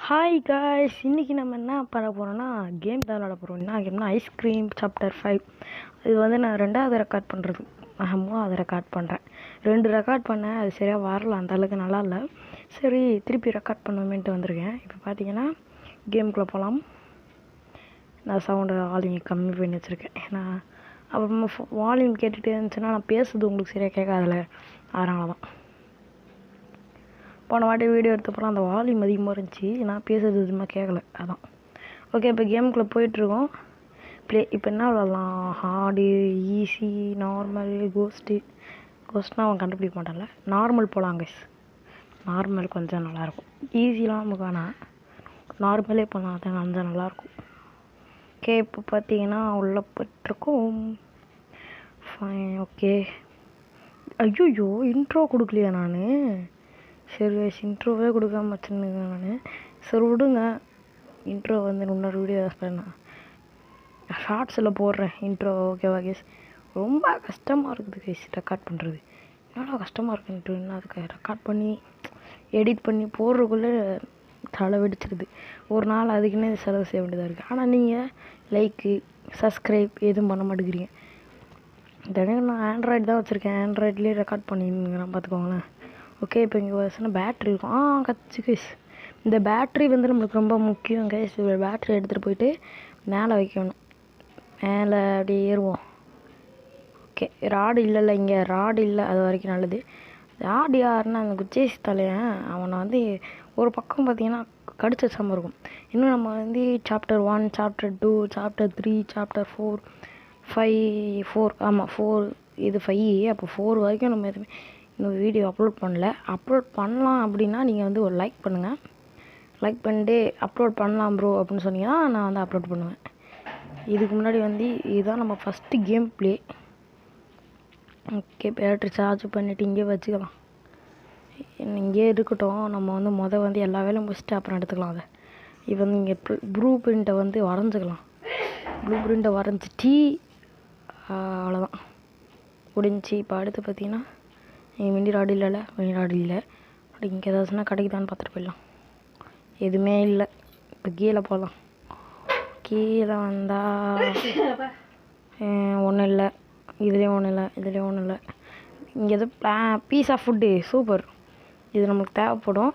Hi guys, இன்றைக்கி நம்ம என்ன பண்ண போகிறோம்னா கேம் தான் விளாட போகிறோம். என்ன கேம்னா ஐஸ்கிரீம் சாப்டர் 5. இது வந்து நான் 2வது ரெக்கார்ட் பண்ணுறது, 3வது ரெக்கார்ட் பண்ணுறேன். 2 ரெக்கார்ட் பண்ணேன், அது சரியாக வரல, அந்தளவுக்கு நல்லா இல்லை. சரி திருப்பி ரெக்கார்ட் பண்ணுவேன்ட்டு வந்திருக்கேன். இப்போ பார்த்தீங்கன்னா கேமுக்குள்ளே போகலாம். நான் சவுண்டு வால்யூம் கம்மி பண்ணி வச்சுருக்கேன். ஏன்னா அப்புறமா வால்யூம் கேட்டுகிட்டே இருந்துச்சுன்னா நான் பேசுறது உங்களுக்கு சரியாக கேட்காதுல, அதனால தான். போன வாட்டி வீடியோ எடுத்தப்பறம் அந்த வால்யூம் அதிகமாக இருந்துச்சு, நான் பேசுறது எதுவுமே கேட்கல, அதான். ஓகே, இப்போ கேமுக்குள்ளே போயிட்டுருக்கோம். இப்போ என்ன விளாட்லாம்? ஹார்டு, ஈஸி, நார்மல், கோஸ்ட்னால் அவன் கண்டுபிடிக்க மாட்டான்ல. நார்மல் போகலாம் கைஸ். நார்மல் கொஞ்சம் நல்லாயிருக்கும். ஈஸிலாம் நமக்கு வேணாம், நார்மலே போகலாம், அது கொஞ்சம் நல்லாயிருக்கும். ஓகே, இப்போ பார்த்தீங்கன்னா உள்ளே போய்ட்டுருக்கோம். Fine, okay. ஐயோ, இன்ட்ரோ கொடுக்கலையா நான்? சரி கைஸ், இன்ட்ரோவே கொடுக்காம வச்சுருந்தேன் நான். சரி விடுங்க, இன்ட்ரோ வந்து இன்னொரு வீடியோ பண்ணேன், ஷார்ட்ஸில் போடுறேன் இன்ட்ரோ. ஓகேவா கைஸ்? ரொம்ப கஷ்டமாக இருக்குது கைஸ் ரெக்கார்ட் பண்ணுறது. என்னடா கஷ்டமாக இருக்குன்ட்டு இன்னும் அதுக்கு ரெக்கார்ட் பண்ணி எடிட் பண்ணி போடுறதுக்குள்ளே தலை வெடிச்சிருது. ஒரு நாள் அதுக்குன்னே செலவு செய்ய வேண்டியதாக இருக்குது. ஆனால் நீங்கள் லைக்கு சப்ஸ்கிரைப் எதுவும் பண்ண மாட்டேங்கிறீங்க. தினம் நான் ஆண்ட்ராய்டு தான் வச்சுருக்கேன், ஆண்ட்ராய்ட்லேயே ரெக்கார்ட் பண்ணிங்கிறேன், பார்த்துக்கோங்களேன். ஓகே, இப்போ இங்கே வருஷம்னா பேட்ரி இருக்கும். கச்சு கைஸ், இந்த பேட்ரி வந்து நம்மளுக்கு ரொம்ப முக்கியம் கைஸ். பேட்ரி எடுத்துகிட்டு போயிட்டு மேலே வைக்கணும். மேலே அப்படியே ஏறுவோம். ஓகே, ராடு இல்லைல்ல, இங்கே ராடு இல்லை, அது வரைக்கும் நல்லது. ராடு யாருன்னா அந்த குச்சேசி தலையன், அவனை வந்து ஒரு பக்கம் பார்த்தீங்கன்னா கடிச்சு வச்சாமல் இருக்கும். இன்னும் நம்ம வந்து சாப்டர் 1, சாப்டர் 2, சாப்டர் 3, சாப்டர் 4, 5, 4, ஆமாம் 4, இது 5. அப்போ 4 வரைக்கும் நம்ம எதுவுமே இன்னும் வீடியோ அப்லோட் பண்ணல. அப்லோட் பண்ணலாம் அப்படின்னா நீங்கள் வந்து ஒரு லைக் பண்ணுங்கள். லைக் பண்ணிட்டு அப்லோட் பண்ணலாம் ப்ரோ அப்படின்னு சொன்னீங்கன்னா நான் வந்து அப்லோட் பண்ணுவேன். இதுக்கு முன்னாடி வந்து இதுதான் நம்ம first game play. Okay, battery charge பண்ணிவிட்டு இங்கே வச்சுக்கலாம். இங்கே இருக்கட்டும். நம்ம வந்து வந்து எல்லா வேலையும் முடிச்சுட்டு அப்புறம் எடுத்துக்கலாம் அதை. இப்போ வந்து இங்கே ப்ளூ பிரிண்ட்டை வந்து வரைஞ்சிக்கலாம். ப்ளூ பிரிண்ட்டை வரைஞ்சிட்டு அவ்வளோதான் முடிஞ்சிச்சு. இப்போ அடுத்து பார்த்தீங்கன்னா மினி ராடு இல்லைல்ல, மினி ராடு இல்லை. அப்படி இங்கே ஏதாச்சுன்னா கிடைக்குதான்னு பார்த்துட்டு போயிடலாம். எதுவுமே இல்லை. இப்போ கீழே போகலாம். கீழே வந்தால் ஒன்றும் இல்லை, இதுலேயும் ஒன்றும் இல்லை, இதுலேயும் ஒன்றும் இல்லை. இங்கே எது பீஸா ஃபுட்டு சூப்பர், இது நம்மளுக்கு தேவைப்படும்.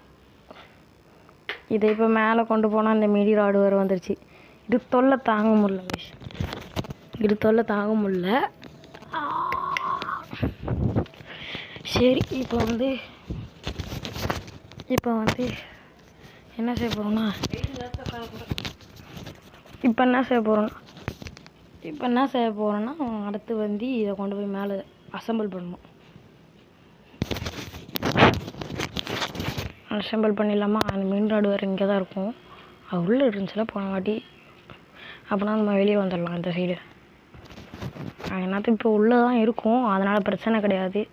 இதை இப்போ மேலே கொண்டு போனால் இந்த மினி ராடு வேறு வந்துருச்சு. இது தொல்லை தாங்க முடியல, இது தொல்லை தாங்க முடியல. சரி, இப்போ வந்து என்ன செய்ய போகிறோம்னா அடுத்து வந்து இதை கொண்டு போய் மேலே அசம்பிள் பண்ணணும். அசம்பிள் பண்ணிடலாமா? அந்த மெயின் ராடு வேறு இங்கே தான் இருக்கும், அது உள்ளே இருந்துச்சுல போன வாட்டி. அப்படின்னா நம்ம வெளியே வந்துடலாம் இந்த சைடு. என்னத்துக்கு இப்போ உள்ளே தான் இருக்கும், அதனால் பிரச்சனை கிடையாது.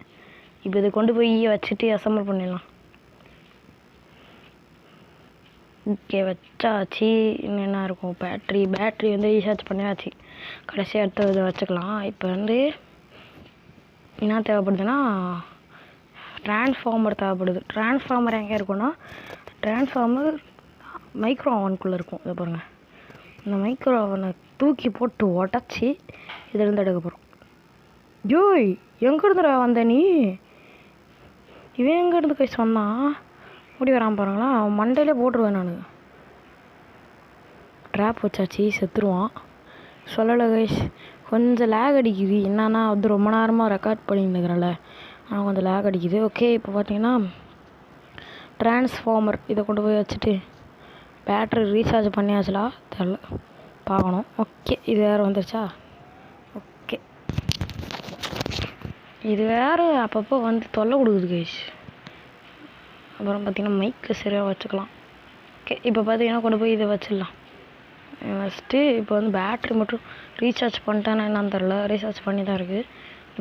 இப்போ இதை கொண்டு போய் வச்சுட்டு அசம்பிள் பண்ணிடலாம். ஓகே, வச்சாச்சு. இன்னும் என்ன இருக்கும்? பேட்ரி வந்து ரீசார்ஜ் பண்ணியாச்சு. கடைசியாக எடுத்து இதை வச்சுக்கலாம். இப்போ வந்து என்ன தேவைப்படுதுன்னா டிரான்ஸ்ஃபார்மர் தேவைப்படுது. டிரான்ஸ்ஃபார்மர் எங்கே இருக்குன்னா, டிரான்ஸ்ஃபார்மர் மைக்ரோ ஓவனுக்குள்ளே இருக்கும். இதை பாருங்கள், இந்த மைக்ரோ ஓவனை தூக்கி போட்டு உடச்சி இதிலேருந்து எடுக்க போகிறோம். ஜோய், எங்கேருந்துடா வந்த நீ? இவன் எங்கேருந்து கைஸ் வந்தான்? ஓடி வரான் பாருங்களா, அவன் மண்டையிலே போட்டுருவேன் நான். ட்ராப் வச்சாச்சு, செத்துருவான். சொல்லலை கைஸ், கொஞ்சம் லேக் அடிக்குது. என்னன்னா வந்து ரொம்ப நேரமாக ரெக்கார்ட் பண்ணிட்டுருக்கிறேன்ல, ஆனால் கொஞ்சம் லேக் அடிக்குது. ஓகே, இப்போ பார்த்தீங்கன்னா டிரான்ஸ்ஃபார்மர் இதை கொண்டு போய் வச்சுட்டு பேட்ரி ரீசார்ஜ் பண்ணியாச்சுலா தெரில, பார்க்கணும். ஓகே, இது வேறு வந்துருச்சா? ஓகே, இது வேறு அப்பப்போ வந்து தொல்லை கொடுக்குது கைஸ். அப்புறம் பார்த்திங்கன்னா மைக்கு சரியாக வச்சுக்கலாம். ஓகே, இப்போ பார்த்தீங்கன்னா கொண்டு போய் இதை வச்சிடலாம். ஃபஸ்ட்டு இப்போ வந்து பேட்ரி மட்டும் ரீசார்ஜ் பண்ணிட்டேன்னா என்னன்னு தெரில, ரீசார்ஜ் பண்ணி தான் இருக்குது.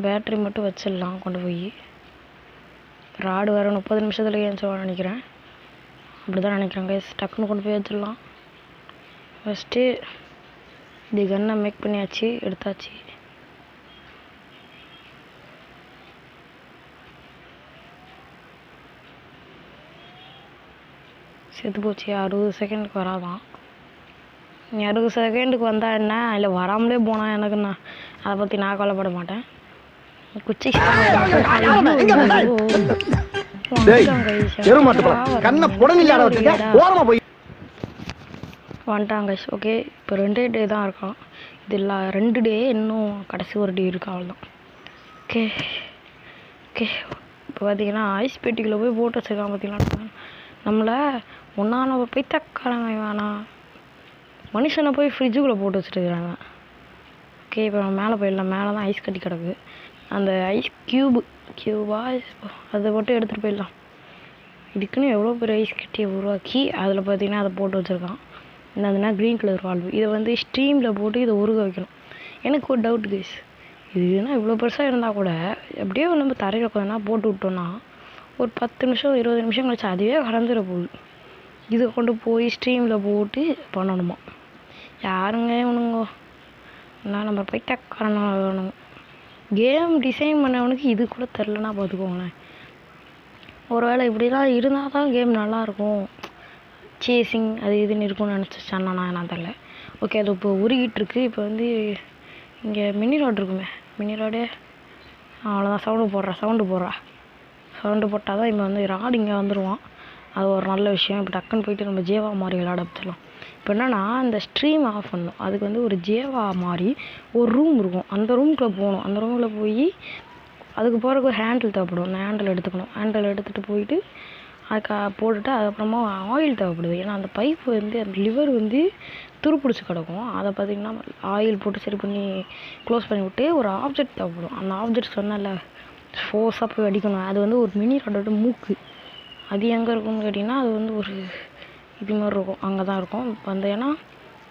பேட்ரி மட்டும் வச்சிடலாம் கொண்டு போய். ராடு வேறு 30 நிமிஷத்தில் ஏன்ச்சுவான்னு நினைக்கிறேன், அப்படி தான் நினைக்கிறேன் கைஸ். டக்குன்னு கொண்டு போய் வச்சிடலாம். ஃபஸ்ட்டு இது கன்னை மேக் பண்ணியாச்சு, எடுத்தாச்சு. செத்து போச்சு. 60 செகண்டுக்கு வராதான். நீ 60 செகண்டுக்கு வந்தால் என்ன, இல்லை வராமலே போனால் எனக்குண்ணா, அதை பற்றி நான் கவலைப்பட மாட்டேன். குச்சி வந்துட்டாங்க. ஓகே, இப்போ 2 டே தான் இருக்கான். இது இல்லை 2 டே, இன்னும் கடைசி ஒரு டே இருக்கு, அவ்வளோதான். ஓகே ஓகே, இப்போ பார்த்தீங்கன்னா ஐஸ் பெட்டிக்குள்ளே போய் போட்டு வச்சுருக்கான். பார்த்தீங்கன்னா நம்மளை ஒன்றான போய் தக்காரங்க வேணாம், மனுஷனை போய் ஃப்ரிட்ஜுக்குள்ளே போட்டு வச்சுருக்குறாங்க. ஓகே, இப்போ நம்ம மேலே போயிடலாம். மேலே தான் ஐஸ் கட்டி கிடக்கு. அந்த ஐஸ் க்யூபா அதை மட்டும் எடுத்துகிட்டு போயிடலாம். இதுக்குன்னு எவ்வளோ பெரிய ஐஸ் கட்டியை உருவாக்கி அதில் பார்த்தீங்கன்னா அதை போட்டு வச்சுருக்கான். என்னதுன்னா க்ரீன் கலர் வால்வு. இதை வந்து ஸ்ட்ரீமில் போட்டு இதை உருக வைக்கணும். எனக்கு ஒரு டவுட் கைஸ், இதுனா இவ்வளோ பெருசாக இருந்தால் கூட எப்படியோ நம்ம தரையில் உட்காந்துனா போட்டு விட்டோன்னா ஒரு 10 நிமிஷம் 20 நிமிஷம் கழிச்சு அதுவே கலந்துட போகுது. இதை கொண்டு போய் ஸ்ட்ரீமில் போட்டு பண்ணணுமா? யாருங்க இவனுங்க? நான் நம்ம போய் டக்காரனாக வேணுங்க. கேம் டிசைன் பண்ணவனுக்கு இது கூட தெரிலனா பார்த்துக்கோங்களேன். ஒரு வேளை இப்படிலாம் இருந்தால் தான் கேம் நல்லாயிருக்கும், சேசிங் அது இதுன்னு இருக்கும்னு நினச்சிச்சான்னா நான் தெரில. ஓகே, அது இப்போ உருகிட்டுருக்கு. இப்போ வந்து இங்கே மினி ரோடு இருக்குமே, மினி ரோடு அவ்வளோதான். சவுண்டு போட்டால் தான் இங்கே வந்து ராடு இங்கே வந்துடுவான். அது ஒரு நல்ல விஷயம். இப்போ டக்குன்னு போயிட்டு நம்ம ஜேவா மாதிரி விளையாட வச்சிடலாம். இப்போ என்னன்னா இந்த ஸ்ட்ரீம் ஆஃப் பண்ணணும். அதுக்கு வந்து ஒரு ஜேவா மாதிரி ஒரு ரூம் இருக்கும். அந்த ரூமுக்குள்ளே போகணும். அந்த ரூமில் போய் அதுக்கு போகிறதுக்கு ஒரு ஹேண்டில் தேவைப்படும். அந்த ஹேண்டில் எடுத்துக்கணும். ஹேண்டில் எடுத்துகிட்டு போயிட்டு அதுக்கு போட்டுட்டு அதுக்கப்புறமா ஆயில் தேவைப்படுது. ஏன்னா அந்த பைப்பு வந்து அந்த லிவர் வந்து துருப்பிடிச்சி கிடக்கும். அதை பார்த்திங்கன்னா ஆயில் போட்டு சரி பண்ணி க்ளோஸ் பண்ணி விட்டு ஒரு ஆப்ஜெக்ட் தேவைப்படும். அந்த ஆப்ஜெக்ட் சொன்னால ஃபோர்ஸாக போய் அடிக்கணும். அது வந்து ஒரு மினி ராடோட மூக்கு. அது எங்கே இருக்கும்னு கேட்டிங்கன்னா அது வந்து ஒரு இது மாதிரி இருக்கும், அங்கே தான் இருக்கும். இப்போ வந்து ஏன்னா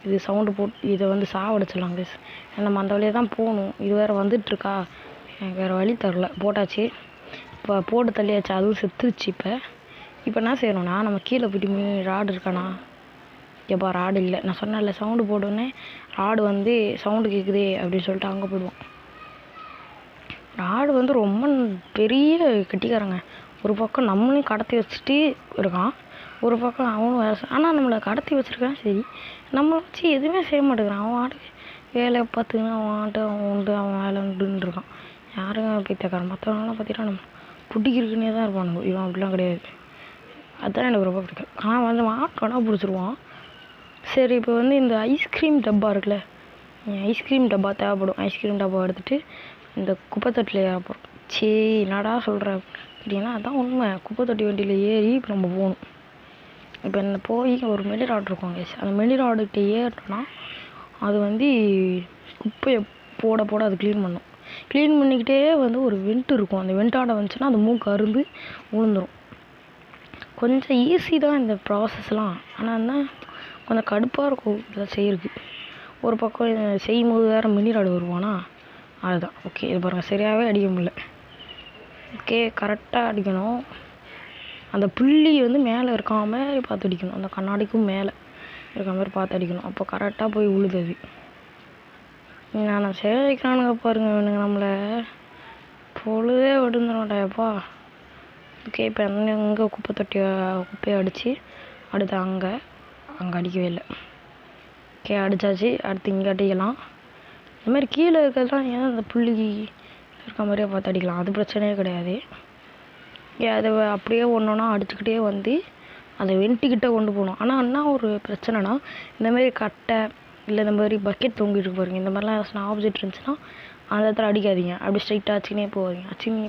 இது சவுண்டு போட்டு இதை வந்து சாவடிச்சிடலாம் கைஸ். நம்ம அந்த வழியாக தான் போகணும். இது வேறு வந்துட்டுருக்கா, எனக்கு வேறு வழி தரல. போட்டாச்சு, இப்போ போட்டு தள்ளியாச்சு. அதுவும் செத்துருச்சு. இப்போ என்ன செய்யணும்னா நம்ம கீழே போய்ட்டு ராடு இருக்கானா, எப்பா ராடு இல்லை. நான் சொன்னேன்ல சவுண்டு போட்டோன்னே ராடு வந்து சவுண்டு கேட்குதே அப்படின்னு சொல்லிட்டு அங்கே போயிடுவோம். ராடு வந்து ரொம்ப பெரிய கட்டிக்காரங்க. ஒரு பக்கம் நம்மளையும் கடத்தி வச்சுட்டு இருக்கான், ஒரு பக்கம் அவனும் வேலை. ஆனால் நம்மளை கடத்தி வச்சுருக்கான், சரி நம்மளை வச்சு எதுவுமே செய்ய மாட்டேங்கிறான். அவன் ஆடு வேலையை பார்த்துக்கின்னு அவன் வேலை உண்டுன்னு இருக்கான். யாருங்க பைத்தியக்காரன். மற்றவங்களாம் பார்த்தீங்கன்னா நம்ம பிடிக்கிறதுக்குன்னே தான் இருப்பானுங்க. இவன் அப்படிலாம் கிடையாது. அதுதான் எனக்கு ரொம்ப பிடிக்கும். ஆனால் வந்து மாட்டோன்னா பிடிச்சிருவான். சரி, இப்போ வந்து இந்த ஐஸ்கிரீம் டப்பா இருக்குல்ல, ஐஸ்கிரீம் டப்பா தேவைப்படும். ஐஸ்கிரீம் டப்பா எடுத்துகிட்டு இந்த குப்பை தொட்டியில் ஏற போகிறோம். சரி, என்னடா சொல்கிற அப்படின்னா அதான் உண்மை. குப்பை தொட்டி வண்டியில் ஏறி இப்போ நம்ம போகணும். இப்போ என்ன போய் ஒரு மெலி ராடு இருக்கும் கேஸ். அந்த மெலி ராடுகிட்ட ஏறிட்டோன்னா அது வந்து குப்பையை போட அது க்ளீன் பண்ணும். க்ளீன் பண்ணிக்கிட்டே வந்து ஒரு வெண்ட் இருக்கும். அந்த வெண்ட்டாட வந்துச்சுன்னா அந்த மூக்கு அருந்து விழுந்துடும். கொஞ்சம் ஈஸி தான் இந்த ப்ராசஸ்லாம். ஆனால் என்ன கொஞ்சம் கடுப்பாக இருக்கும் இதெல்லாம் செய்கிறதுக்கு. ஒரு பக்கம் செய்யும் போது வேறு மினி ராடு வருவானா, அதுதான். ஓகே, இது பாருங்கள், சரியாகவே அடிக்க முடியல. ஓகே, கரெக்டாக அடிக்கணும். அந்த புள்ளி வந்து மேலே இருக்காம மாதிரி பார்த்து அடிக்கணும். அந்த கண்ணாடிக்கும் மேலே இருக்க மாதிரி பார்த்து அடிக்கணும். அப்போ கரெக்டாக போய் உழுது. நான் சேவைக்கிறானுங்க பாருங்க இவனுங்க, நம்மளை பொழுதே விடுந்துடமாட்டாப்பா. ஓகே, இப்போ இங்கே குப்பையை அடித்து அடுத்து அங்கே அடிக்கவே இல்லை. ஓகே, அடித்தாச்சு. அடுத்து இங்கே அடிக்கலாம். இந்த மாதிரி கீழே இருக்கிறதுலாம் ஏன் அந்த புள்ளி இருக்க மாதிரியே பார்த்து அடிக்கலாம், அது பிரச்சனையே கிடையாது. அதை அப்படியே ஒன்றுனா அடிச்சுக்கிட்டே வந்து அதை வெண்டிக்கிட்ட கொண்டு போகணும். ஆனால் என்ன ஒரு பிரச்சனைனா இந்தமாரி கட்டை இல்லை இந்த மாதிரி பக்கெட் தொங்கிட்டு பாருங்க, இந்த மாதிரிலாம் ஏதாச்சும் ஆப்ஜெக்ட் இருந்துச்சுன்னா அந்த இடத்துல அடிக்காதீங்க. அப்படி ஸ்ட்ரைட்டாக அச்சினே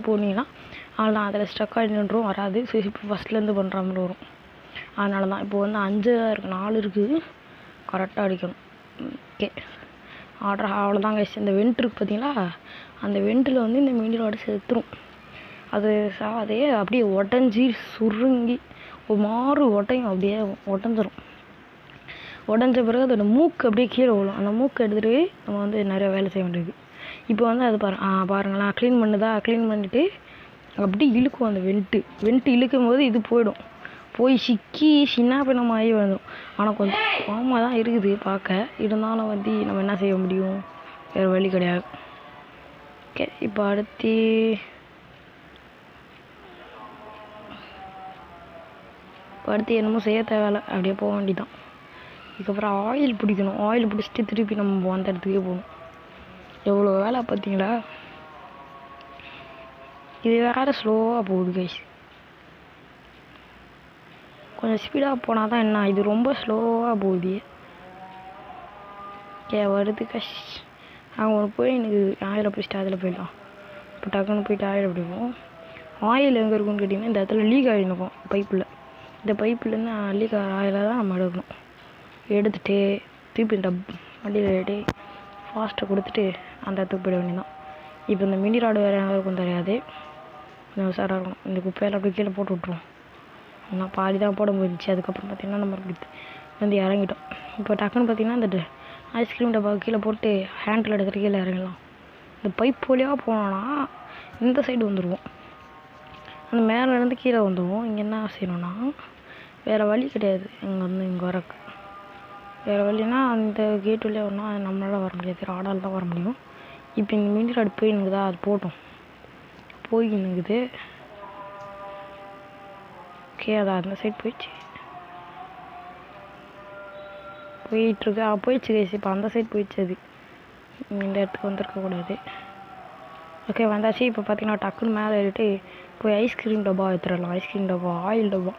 போனீங்கன்னா அதெல்லாம் அதில் ஸ்ட்ரக்காக நின்றும் வராது. சரி, இப்போ ஃபஸ்ட்லேருந்து பண்ணுற மாதிரி வரும். அதனால தான் இப்போ வந்து 5 இருக்குது, 4 இருக்குது, கரெக்டாக அடிக்கணும். ஓகே, ஆர்டர் அவ்வளோதான் கைஸ். இந்த வெண்ட் இருக்குது பார்த்தீங்களா, அந்த வெண்ட்டில் வந்து இந்த மினி ராடு செத்துரும். அது அதையே அப்படியே உடஞ்சி சுருங்கி ஒரு மாறு உடையும், அப்படியே உடஞ்சிரும். உடஞ்ச பிறகு அதோட மூக்கு அப்படியே கீழே விழும். அந்த மூக்கு எடுத்துகிட்டு நம்ம வந்து நிறைய வேலை செய்ய வேண்டியது. இப்போ வந்து அது பாருங்களேன், க்ளீன் பண்ணிவிட்டு அப்படி இழுக்கும். அந்த வெண்ட்டு இழுக்கும் போது இது போய் சிக்கி சின்ன பின்னமாகி வந்துடும். ஆனால் கொஞ்சம் பாவமாக தான் இருக்குது பார்க்க. இருந்தாலும் வந்து நம்ம என்ன செய்ய முடியும், வேறு வழி கிடையாது. ஓகே, இப்போ அடுத்து இப்போ அடுத்து என்னமோ செய்ய தேவையில்ல, அப்படியே போக வேண்டியதான். இதுக்கப்புறம் ஆயில் பிடிக்கணும். ஆயில் பிடிச்சிட்டு திருப்பி நம்ம அந்த இடத்துக்கே போகணும். எவ்வளோ வேலை பார்த்தீங்களா? இது வேறு ஸ்லோவாக போகுது கைஸ். கொஞ்சம் ஸ்பீடாக போனால் தான் என்ன, இது ரொம்ப ஸ்லோவாக போகுது. வருது கஷ். அவங்க போய் எனக்கு ஆயில் பிடிச்சிட்டு அதில் போயிடலாம். இப்போ டக்குன்னு போயிட்டு ஆயில் பிடிப்போம். ஆயில் எங்கே இருக்குன்னு கேட்டிங்கன்னா இந்த இடத்துல லீக் ஆகிருக்கும் பைப்பில். இந்த பைப்புலேருந்து லீக் ஆகிற ஆயிலை தான் நம்ம எடுக்கணும். எடுத்துகிட்டு திருப்பி இந்த வண்டியில் ஏறிட்டு ஃபாஸ்ட்டாக கொடுத்துட்டு அந்த இடத்துக்கு போயிட வேண்டியதான். இப்போ இந்த மினி ராடு வேறு எங்கே இருக்கும் தெரியாது, கொஞ்சம் உஷாராக இருக்கணும். இந்த குப்பையில் அப்படி கீழே போட்டு விட்ருவோம். ஆனால் பாதி தான் போட முடிஞ்சிச்சு. அதுக்கப்புறம் பார்த்திங்கன்னா நம்ம இப்படி வந்து இறங்கிட்டோம். இப்போ டக்குன்னு பார்த்திங்கன்னா இந்த ஐஸ்கிரீம் டப்பா கீழே போட்டு ஹேண்டில் எடுத்துகிட்டு கீழே இறங்கலாம். இந்த பைப் வழியாக போனோன்னா இந்த சைடு வந்துடுவோம். அந்த மேலேருந்து கீழே வந்துடுவோம். இங்கே என்ன செய்யணும்னா வேறு வழி கிடையாது. இங்கே வந்து இங்கே வரக்கு வேறு வழினா அந்த கேட் வழியாக வரணும். அது நம்மளால் வர முடியாது, ராடால் தான் வர முடியும். இப்போ இந்த மினி ராடு போய் நிற்குதா, அது போட்டோம் போய் நிற்குது. ஓகே, அது அந்த சைடு போயிடுச்சு போயிட்டுருக்கு. போயிடுச்சு கைஸ். இப்போ அந்த சைடு போயிடுச்சு. அது இந்த இடத்துக்கு வந்துருக்கக்கூடாது. ஓகே, வந்தாச்சு. இப்போ பார்த்தீங்கன்னா டக்குன்னு மேலே ஏறிட்டு போய் ஐஸ்கிரீம் டப்பா எடுத்துடலாம். ஐஸ்கிரீம் டப்பா, ஆயில் டப்பா,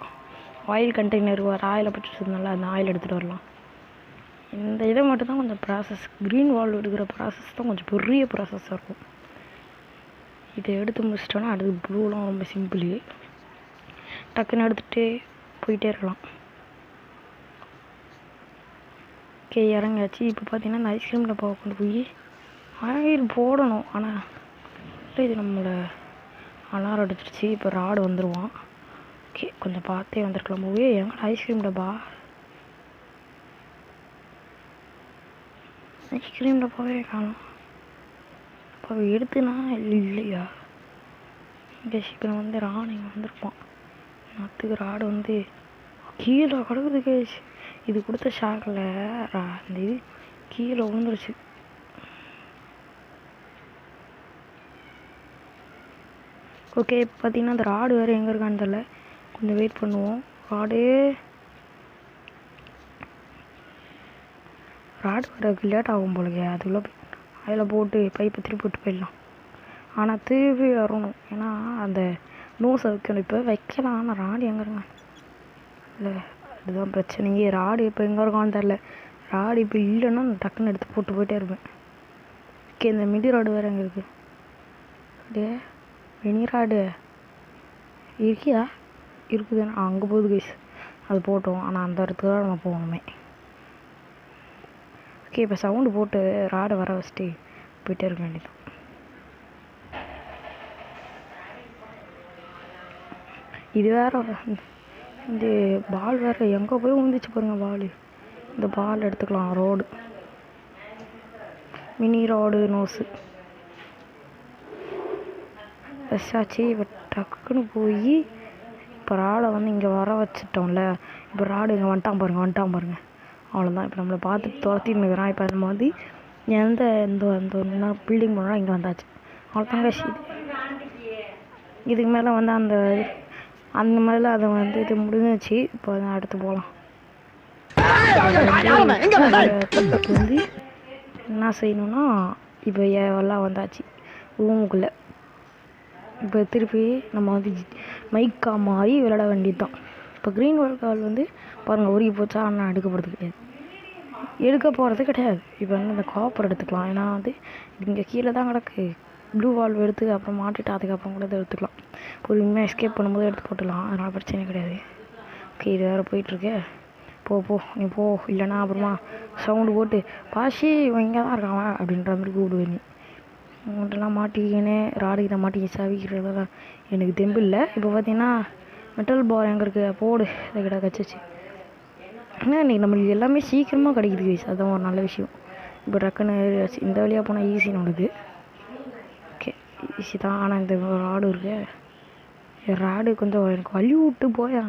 ஆயில் கண்டெய்னர் வர ஆயிலை பிடிச்சிருந்தால அந்த ஆயில் எடுத்துகிட்டு வரலாம். இந்த இதை மட்டும் தான் கொஞ்சம் ப்ராசஸ், க்ரீன் வால்வ் எடுக்கிற ப்ராசஸ் தான் கொஞ்சம் பெரிய ப்ராசஸாக இருக்கும். இதை எடுத்து முடிச்சிட்டோன்னா அடுத்து ப்ளூலாம் ரொம்ப சிம்பிள். டக்குன்னு எடுத்துகிட்டு போயிட்டே இருக்கலாம். ஓகே, இறங்கியாச்சு. இப்போ பார்த்தீங்கன்னா இந்த ஐஸ்கிரீம் டப்பாவை கொண்டு போய் ஆயில் போடணும். ஆனால் இது நம்மளை அலாரம் அடிச்சிருச்சு. இப்போ ராடு வந்துடுவான். ஓகே, கொஞ்சம் பார்த்தே வந்துருக்கலாம். போவே எங்கே ஐஸ்கிரீம் டப்பா, ஐஸ்கிரீம் டப்பாவே காணும். அப்போ எடுத்துனா இல்லையா கேஷ். இப்போ வந்து ராடு இங்கே வந்துருப்பான். நத்துக்கு ராடு வந்து கீழே கிடக்குது கேஷ். இது கொடுத்த ஷாக்கில் அந்த இது கீழே விழுந்துருச்சு. ஓகே, இப்போ பார்த்தீங்கன்னா அந்த ராடு வேறு எங்கே இருக்கான்னு தெரியல. கொஞ்சம் வெயிட் பண்ணுவோம். ராடு வரக்கு லேட் ஆகும் போலங்க. அதுக்குள்ளே அதில் போட்டு பைப்பை திருப்பி விட்டு போயிடலாம். ஆனால் திருப்பி வரணும், ஏன்னா அந்த நோஸை வைக்கணும். இப்போ வைக்கலாம், ஆனால் ராடு எங்கே இருங்க இல்லை, அதுதான் பிரச்சனையே. ராடு இப்போ எங்கே இருக்கான்னு தெரில. ராடு இப்போ இல்லைன்னா டக்குன்னு எடுத்து போட்டு போயிட்டே இருப்பேன். ஓகே, இந்த மிடி ராடு வேறு எங்கே இருக்குது? அப்படியே மினி ராடு இருக்கியா? இருக்குதுன்னா அங்கே போகுது கைஸ். அது போட்டோம், ஆனால் அந்த இடத்துக்கு தான் நம்ம போகணுமே. ஓகே, இப்போ சவுண்டு போட்டு ராடை வர வச்சுட்டு போயிட்டே இருக்க வேண்டியதான். இது வேறு இந்த பால் வேறு எங்கே போய் விழுந்துச்சு பாருங்கள் பால். இந்த பால் எடுத்துக்கலாம். ரோடு மினி ரோடு நோஸு பெஸ்ஸாச்சு. இப்போ டக்குன்னு போய் இப்போ ராடை வந்து இங்கே வர வச்சுட்டோம்ல. இப்போ ராடு இங்கே வந்துட்டான் பாருங்கள். அவ்வளோதான். இப்போ நம்மளை பார்த்துட்டு துரத்தின்னு இருக்கிறான். இப்போ நம்ம வந்து இந்த பில்டிங் போனால் இங்கே வந்தாச்சு. அவ்வளோதாங்க. இதுக்கு மேலே வந்து அந்த மாதிரிலாம் அதை வந்து இது முடிஞ்சிச்சு. இப்போ அடுத்து போகலாம். வந்து என்ன செய்யணும்னா இப்போ எல்லாம் வந்தாச்சு ரூமுக்குள்ளே. இப்போ திருப்பி நம்ம வந்து மைக்கா மாதிரி விளையாட வேண்டியது தான். இப்போ க்ரீன் வால் வந்து பாருங்கள் உருகி போச்சா, ஆனால் எடுக்க போகிறது கிடையாது. இப்போ வந்து இந்த காப்பர் எடுத்துக்கலாம். ஏன்னா வந்து இங்கே கீழே தான் கிடக்கு. ப்ளூ வால்வ் எடுத்து அப்புறம் மாட்டிட்டு அதுக்கப்புறம் கூட இதை எடுத்துக்கலாம். பொறுமையாக எஸ்கேப் பண்ணும்போது எடுத்து போட்டுடலாம். அதனால் பிரச்சனை கிடையாது. ஓகே, இது வேறு போயிட்டுருக்கு. போ நீ போ, இல்லைனா அப்புறமா சவுண்டு போட்டு பாஷி இங்கே தான் இருக்கான் அப்படின்ற மாதிரி கூப்பிடுவேன். நீ உங்கள்கிட்டலாம் மாட்டிக்கினே ராடுகிட்ட மாட்டிக்க சாவிக்கிறதா எனக்கு தெம்பு இல்லை. இப்போ பார்த்தீங்கன்னா மெட்டல் பார் எங்கே இருக்குது போடு, இதை கிட்ட கச்சிச்சு. ஏன்னா இன்றைக்கி நம்மளுக்கு எல்லாமே சீக்கிரமாக கிடைக்குது கைஸ், அதுதான் ஒரு நல்ல விஷயம். இப்போ டக்குன்னு இந்த வழியாக போனால் ஈஸி நம்மளுக்கு. ஓகே, ஈஸி தான். ஆனால் இந்த ராடு இருக்கு, ராடு கொஞ்சம் எனக்கு வழி விட்டு போயா.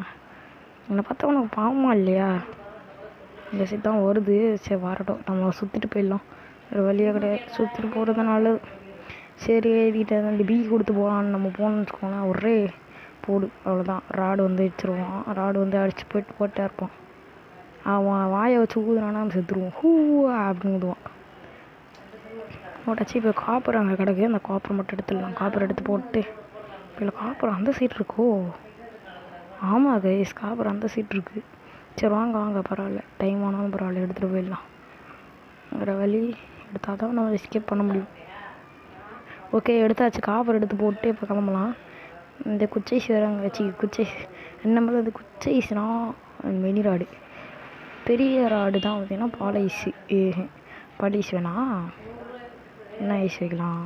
என்னை பார்த்தா உனக்கு பாவமா இல்லையா? இந்த சைட் தான் வருது. சரி வரட்டும், நம்ம சுற்றிட்டு போயிடலாம். வேறு வழியாக கிடையாது, சுற்றிட்டு போகிறது நல்லது. சரி எழுதிட்டு அந்த பீ கொடுத்து போகலான்னு நம்ம போகணுன்னு வச்சுக்கோங்களேன். ஒரே போடு அவ்வளோதான். ராடு வந்து அடிச்சிருவான். ராடு வந்து அடித்து போட்டே இருப்பான். அவன் வாயை வச்சு ஊதுனானா நம்ம செத்துருவோம். ஹூ அப்படின்னு ஊதுவான். போட்டாச்சு. இப்போ காப்பர் அங்கே கிடக்கு. அந்த காப்பர் மட்டும் எடுத்துடலாம். காப்பர் எடுத்து போட்டு இப்போ காப்பர் அந்த சைட் இருக்கோ? ஆமாம் கைஸ், காப்பர் அந்த சைட் இருக்குது. சரி வாங்க பரவாயில்ல, டைம் ஆனாலும் பரவாயில்ல, எடுத்துகிட்டு போயிடலாம். வேறு வழி எடுத்தால் தான் நம்ம எஸ்கேப் பண்ண முடியும். ஓகே எடுத்தாச்சு. காப்பர் எடுத்து போட்டு இப்போ கிளம்பலாம். இந்த குச்சைஸ் வேறு அங்கே வச்சு குச்சைஸ் என்ன மாதிரி அந்த குச்சைஸ்னால் மெனி ராடு. பெரிய ராடு தான் பார்த்தீங்கன்னா பாலைஸு வேணா என்ன ஐஸ் வைக்கலாம்?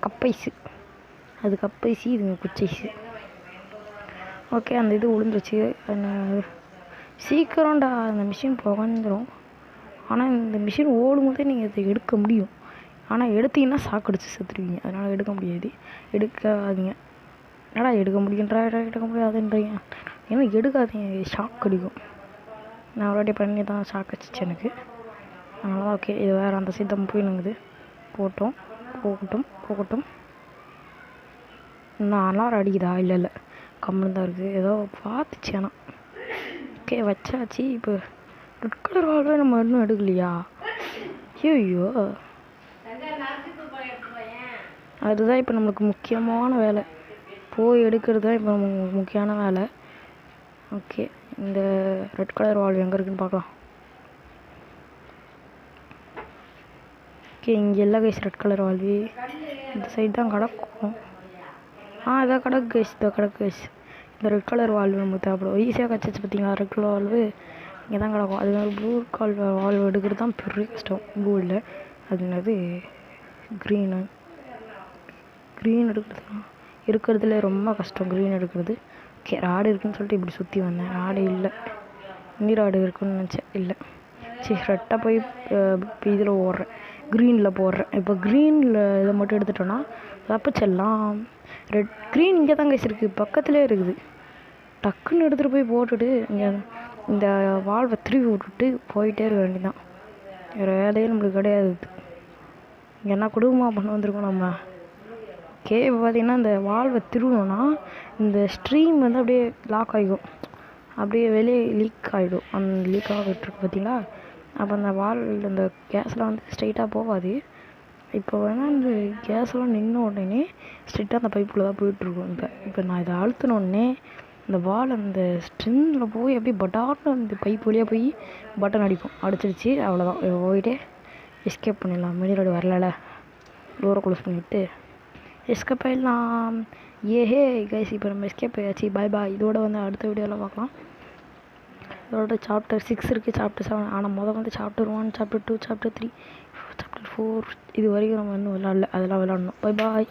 கப்பைஸு. அது கப்பைஸு, இதுங்க குச்சைஸு. ஓகே அந்த இது விழுந்துருச்சு. சீக்கிரம்டா அந்த மிஷின் புகஞ்சிரும். ஆனால் இந்த மிஷின் ஓடும் போதே நீங்கள் அதை எடுக்க முடியும். ஆனால் எடுத்தீங்கன்னா சாக்கடிச்சு செத்துருவீங்க. அதனால் எடுக்க முடியாது. எடுக்காதீங்க. என்னடா எடுக்க முடியாதுன்றீங்க. ஏன்னா எடுக்காதீங்க, ஷாக் அடிக்கும். நான் ஒரு வாட்டி பண்ணி தான் ஷாக் அடிச்சிச்சு எனக்கு. அதனால தான் ஓகே இது வேறு அந்த சீத்தம் போயினுங்குது. போகட்டும். இன்னும் அலாரம் அடிக்குதா? இல்லை கம்முன்னு தான் இருக்குது. ஏதோ பார்த்துச்சு. ஆனால் ஓகே வச்சாச்சு. இப்போ ரெட் கலர் வால்வே நம்ம இன்னும் எடுக்கலையா? ஐயோ, அதுதான் இப்போ நம்மளுக்கு முக்கியமான வேலை. போய் எடுக்கிறது தான் இப்போ நமக்கு முக்கியமான வேலை. ஓகே இந்த ரெட் கலர் வால்வு எங்கே இருக்குன்னு பார்க்கலாம். ஓகே இங்கே எல்லா கைஸ் ரெட் கலர் வால்வு இந்த சைடு தான் கிடக்கும். இதான் கிடக்கு கைஸ். இந்த ரெட் கலர் வால்வு நமக்கு தேவைப்படும். ஈஸியாக கிடச்சிச்சு பார்த்தீங்களா? ரெட் கலர் வால்வு இங்கே தான் கிடக்கும். அது மாதிரி ப்ளூ கலர் வால்வு எடுக்கிறது தான் பெரிய கஷ்டம். ப்ளூவில் அதுனது க்ரீன் இருக்கிறதுல ரொம்ப கஷ்டம் க்ரீன் எடுக்கிறது. ஓகே ராடு இருக்குதுன்னு சொல்லிட்டு இப்படி சுற்றி வந்தேன். ராடு இல்லை, இன்னி ராடு இருக்குன்னு நினச்சேன். இல்லை சரி ரெட்டாக போய் இதில் ஓடுறேன், க்ரீனில் போடுறேன். இப்போ க்ரீனில் இதை மட்டும் எடுத்துட்டோன்னா தப்பிச்சிடலாம். க்ரீன் இங்கே தான் கைஸ் இருக்குது, பக்கத்துலேயே இருக்குது. டக்குன்னு எடுத்துகிட்டு போய் போட்டுட்டு இங்கே இந்த வால்வை திருப்பி விட்டுட்டு போயிட்டே இருக்க வேண்டியதான். வேறு வேலையே நம்மளுக்கு கிடையாது. என்ன குடும்பமாக பண்ண வந்திருக்கோம் நம்ம. ஓகே இப்போ பார்த்திங்கன்னா இந்த வால்வை திருவணும்னா இந்த ஸ்ட்ரீம் வந்து அப்படியே லாக் ஆகிடும், அப்படியே வெளியே லீக் ஆகிடும். அந்த லீக் ஆகிட்டுருக்கு பார்த்தீங்களா? அப்போ அந்த அந்த கேஸ்லாம் வந்து ஸ்ட்ரைட்டாக போகாது. இப்போ வேணால் அந்த கேஸ்லாம் நின்ன உடனே ஸ்ட்ரைட்டாக அந்த பைப்புக்குள்ளே தான் போயிட்டுருக்கும். இப்போ நான் இதை அழுத்தினோடனே இந்த வால் அந்த ஸ்ட்ரிங்கில் போய் அப்படியே பட்டார்னு அந்த பைப் வழியாக போய் பட்டன் அடிச்சிருச்சு. அவ்வளோதான், போயிட்டே எஸ்கேப் பண்ணிடலாம். மெடிரோடு வரல, டோரை க்ளோஸ் பண்ணிவிட்டு எஸ்கேப் ஆகிடலாம். ஏஹே கைஸ் இப்போ நம்ம எஸ்கேப் ஆயாச்சு. பாய். இதோட வந்து அடுத்த வீடியோவில் பார்க்கலாம். இதோட சாப்டர் 6 இருக்குது, சாப்டர் 7. ஆனால் வந்து சாப்டர் 1, சாப்டர் 2, சாப்டர் 3, சாப்டர் 4 இது வரைக்கும் நம்ம இன்னும் விளாடல. அதெல்லாம் விளாடணும். பாய்.